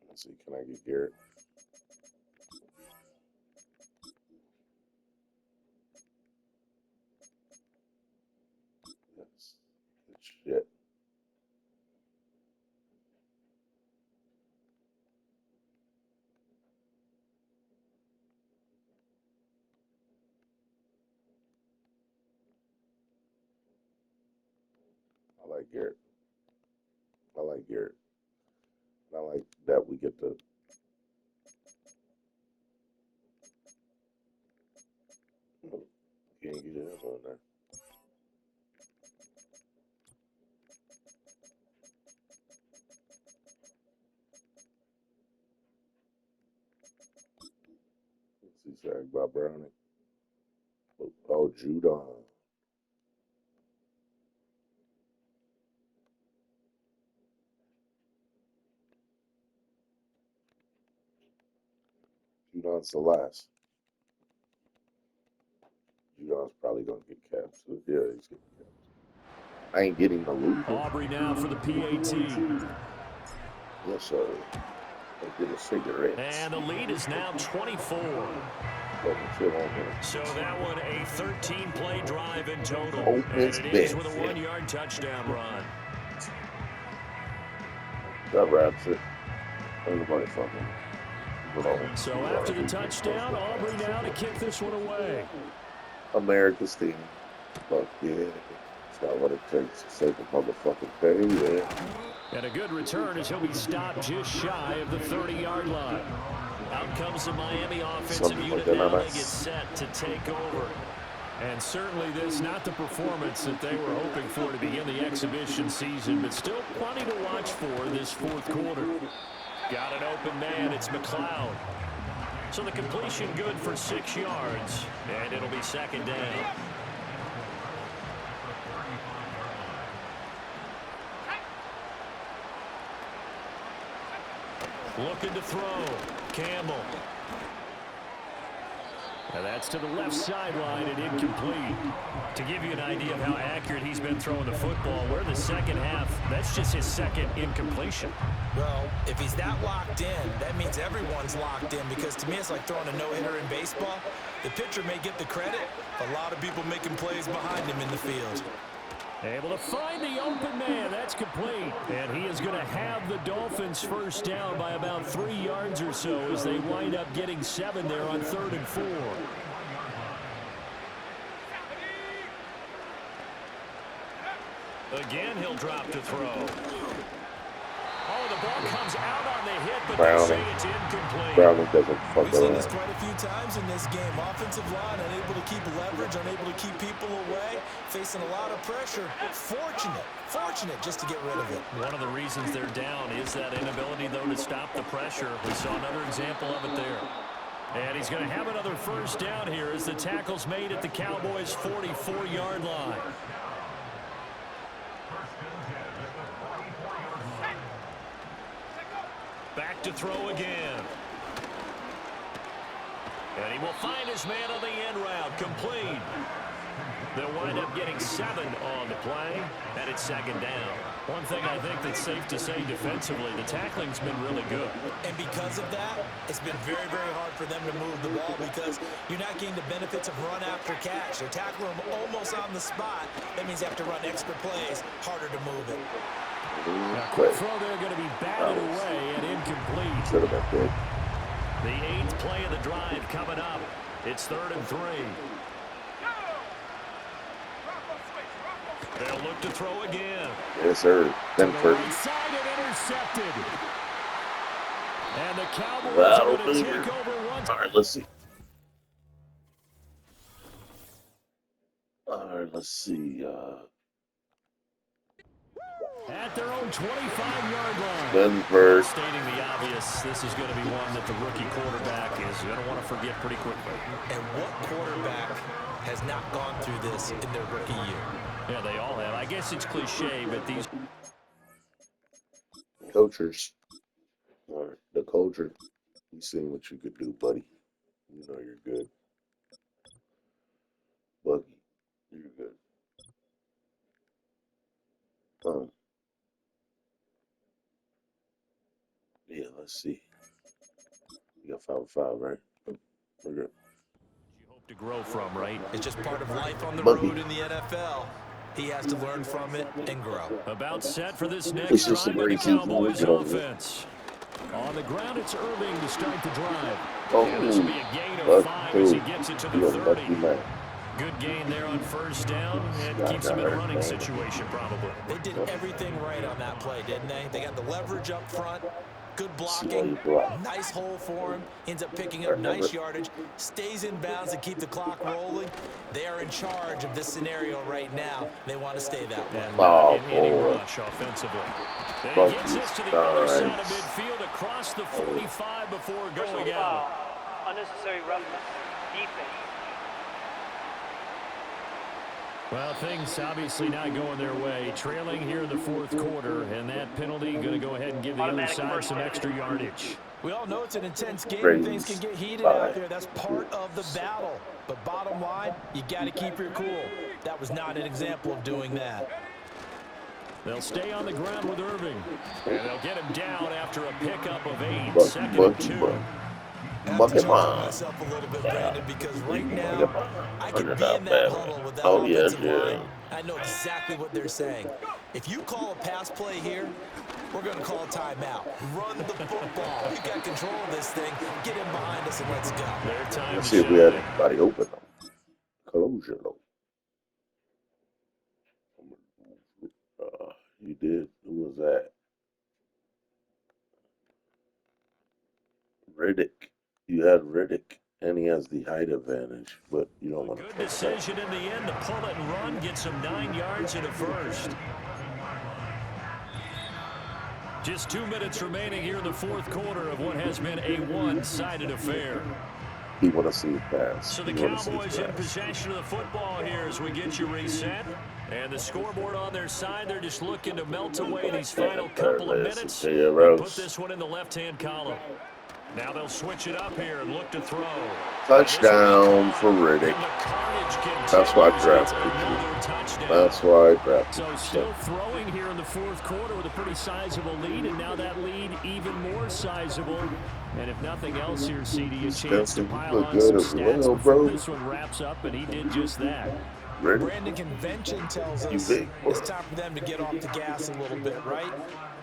Let's see, can I get Garrett? Yes. Good shit. I like Garrett. I like Garrett. I like that we get to can't get your ass on there. Let's see, sack by Browning. Oh, Judon. know it's the last. Judon's probably gonna get capped. So yeah, he's getting capped. I ain't getting the loot. Aubrey now for the PAT. Yes, sir. I get a cigarette. And the lead is now 24. So that one a 13-play drive in total. And it ends with a 1-yard touchdown run. That wraps it. Everybody fucking. So after the touchdown, Aubrey now to kick this one away. America's team. Fuck yeah. It's not what it takes to save a motherfucking pay, yeah. And a good return as he'll be stopped just shy of the 30-yard line. Out comes the Miami offensive unit now. They get set to take over. And certainly this not the performance that they were hoping for to begin the exhibition season, but still plenty to watch for this fourth quarter. Got an open man. It's McLeod. So the completion good for 6 yards, and it'll be second down. Looking to throw. Campbell. And that's to the left sideline and incomplete. To give you an idea of how accurate he's been throwing the football, we're in the second half. That's just his second incompletion. Well, if he's that locked in, that means everyone's locked in, because to me it's like throwing a no-hitter in baseball. The pitcher may get the credit, a lot of people making plays behind him in the field. Able to find the open man. That's complete. And he is going to have the Dolphins first down by about 3 yards or so as they wind up getting 7 there on 3rd and 4. Again, he'll drop to throw. Oh, the ball comes out on the hit, but they say it's incomplete. Browning doesn't fuck We've seen this around. quite a few times in this game. Offensive line unable to keep leverage, unable to keep people away, facing a lot of pressure. Fortunate just to get rid of it. One of the reasons they're down is that inability, though, to stop the pressure. We saw another example of it there. And he's going to have another first down here as the tackle's made at the Cowboys' 44-yard line. Back to throw again. And he will find his man on the end route. Complete. They'll wind up getting 7 on the play, and it's second down. One thing I think that's safe to say defensively, the tackling's been really good. And because of that, it's been very, very hard for them to move the ball, because you're not getting the benefits of run after catch. They're tackling them almost on the spot. That means they have to run extra plays, harder to move it. Now, quick throw there, going to be batted away and incomplete. Should have been good. The 8th play of the drive coming up. It's 3rd and 3. They'll look to throw again. Yes, sir. Then To the first. right side and intercepted. And the Cowboys That'll are going to do take it. over once. All right, let's see. All right, let's see. At their own 25-yard line. Then first. Stating the obvious, this is going to be one that the rookie quarterback is going to want to forget pretty quickly. And what quarterback has not gone through this in their rookie year? Yeah, they all have. I guess it's cliche, but these Coachers. All right, the culture. You seen what you could do, buddy. You know you're good. Buggy, you're good. Yeah, let's see. You got 5-5, right? We're good. you hope to grow from, right? It's just part of life on the Buggy. road in the NFL. He has to learn from it and grow. About set for this It's next just drive a of the great season. Cowboys Get over it. offense. On the ground, it's Irving to start the drive. Oh, And this will be a gain of lucky 5 as he too. gets it to You're the a 30. lucky man. Good gain there on first down, and Yeah, keeps him in a that running hurt, situation probably. They did everything right on that play, didn't they? They got the leverage up front, good blocking, Slow block. nice hole for him, ends up picking up nice yardage, stays in bounds to keep the clock rolling. They are in charge of this scenario right now. They want to stay that way. And Oh, an inning boy. rush offensively. Then Fuck he gets these this to the other side of guys. midfield across the 45 before Personal going foul. out. Unnecessary roughness. Defense. Well, things obviously not going their way. Trailing here in the fourth quarter, and that penalty going to go ahead and give the other Automatic side first some down. extra yardage. We all know it's an intense game and things can Praise get heated by out there. That's part of the battle. But bottom line, you got to keep your cool. That was not an example of doing that. They'll stay on the ground with Irving. And they'll get him down after a pickup of 8. Bucky, 2nd and 2. I have to Bucky control man. myself a little bit, Brandon, because right now Bucky man. I Turn could it be up, in that man. huddle with that Oh, yeah, offensive yeah. line. I know exactly what they're saying. If you call a pass play here, we're going to call a timeout. Run the football. We got control of this thing. Get him behind us and let's go. Their time Let's to see if we had shine. anybody open though. Closure though. You did. Who was that? Riddick. You had Riddick, and he has the height advantage, but you don't want to. Good decision in the end to pull it and run, get some 9 yards in a first. Just 2 minutes remaining here in the 4th quarter of what has been a one-sided affair. You want to see it pass. So the Cowboys in possession of the football here as we get you reset. And the scoreboard on their side, they're just looking to melt away these final couple of minutes and put this one in the left-hand column. Now they'll switch it up here and look to throw. Touchdown for Riddick. That's why I drafted you. That's why I drafted So still throwing here in the 4th quarter with a pretty sizable lead, and now that lead even more sizable. And if nothing else here, CD, a chance to pile on some stats before this one wraps up, and he did just that. Brandon, convention tells us it's time for them to get off the gas a little bit, right?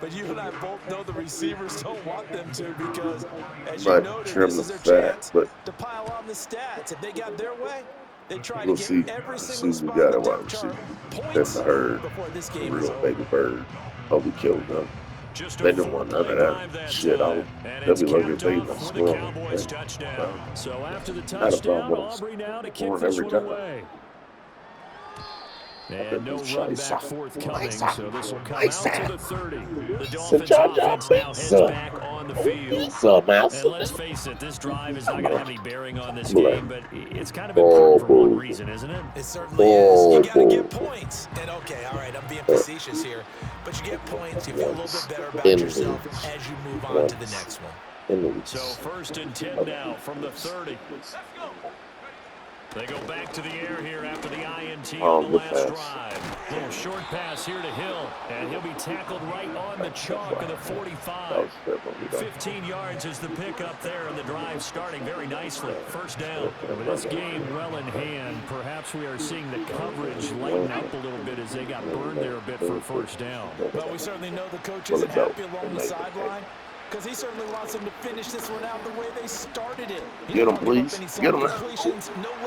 But you and I both know the receivers don't want them to because, as you noted, this is their chance to pile on the stats. If they got their way, they try to get every single spot on the depth chart points before this game is over. Baby Bird. Oh, we killed them. They didn't want none of that shit. They'll be looking at me and scoring. So after the touchdown, Aubrey now to kick this one away. And no run back forthcoming, so this will come out to the 30. The Dolphins offense now heads back on the field. And let's face it, this drive is not going to have any bearing on this game, but it's kind of important for one reason, isn't it? It certainly is. You got to get points. And okay, all right, I'm being facetious here, but you get points, you feel a little bit better about yourself as you move on to the next one. So 1st and 10 now from the 30. They go back to the air here after the INT on the last drive. Little short pass here to Hill, and he'll be tackled right on the chalk of the 45. 15 yards is the pickup there, and the drive starting very nicely. First down. And with this game well in hand, perhaps we are seeing the coverage lighten up a little bit as they got burned there a bit for first down. Well, we certainly know the coach isn't happy along the sideline, because he certainly wants them to finish this one out the way they started it. Get him, please. Get him.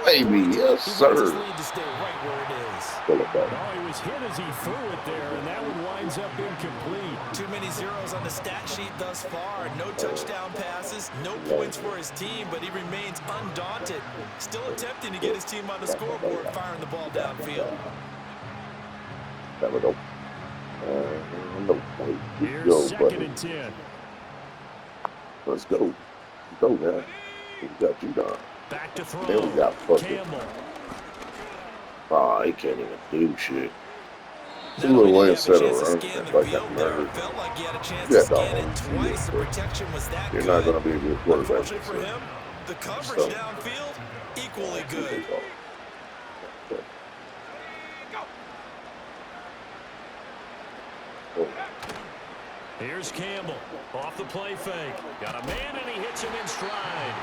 Baby, yes, sir. He to stay right where it is. Oh, he was hit as he threw it there, and that one winds up incomplete. Too many zeros on the stat sheet thus far. No touchdown passes, no points for his team, but he remains undaunted. Still attempting to get his team on the scoreboard, firing the ball downfield. That would go. Here's 2nd and 10. Let's go. Go, man. We got you done. Back to throw. Then we got fucking. Campbell. Oh, he can't even do shit. See what Williams said around. Like that murder. Felt like he had a chance to scan it twice. The protection was that You're good. not going to be a good quarterback. Unfortunately for him, the coverage downfield, equally good. Here's Campbell off the play fake. Got a man, and he hits him in stride.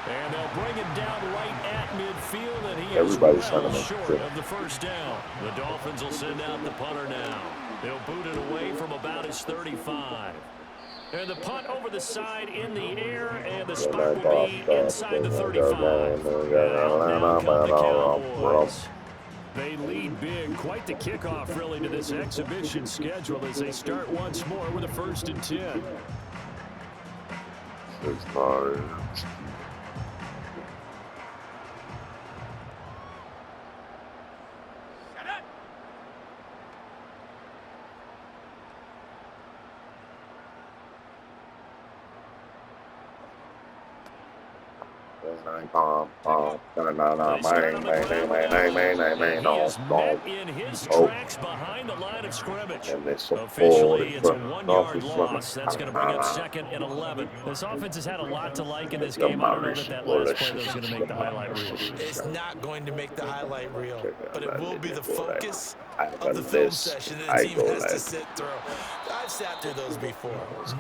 And they'll bring him down right at midfield, and he is well short of the first down. The Dolphins will send out the punter now. They'll boot it away from about his 35. And the punt over the side in the air, and the spot will be inside the 35. Now come the Cowboys. They lead big. Quite the kickoff, really, to this exhibition schedule as they start once more with a 1st and 10. It's fine. They start on the ground now, and he is met in his tracks behind the line of scrimmage. Officially, it's a 1-yard loss. That's going to bring up 2nd and 11. This offense has had a lot to like in this game. I don't know that last play was going to make the highlight reel. It's not going to make the highlight reel, but it will be the focus of the film session that the team has to sit through. I've sat through those before.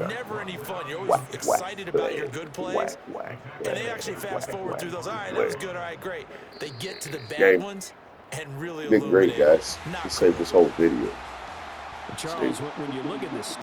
Never any fun. You're always excited about your good plays, and they actually fast forward through those. All right, that was good. All right, great. They get to the bad ones and really Did great, illuminate. guys. He saved this whole video. Charles, when you look at this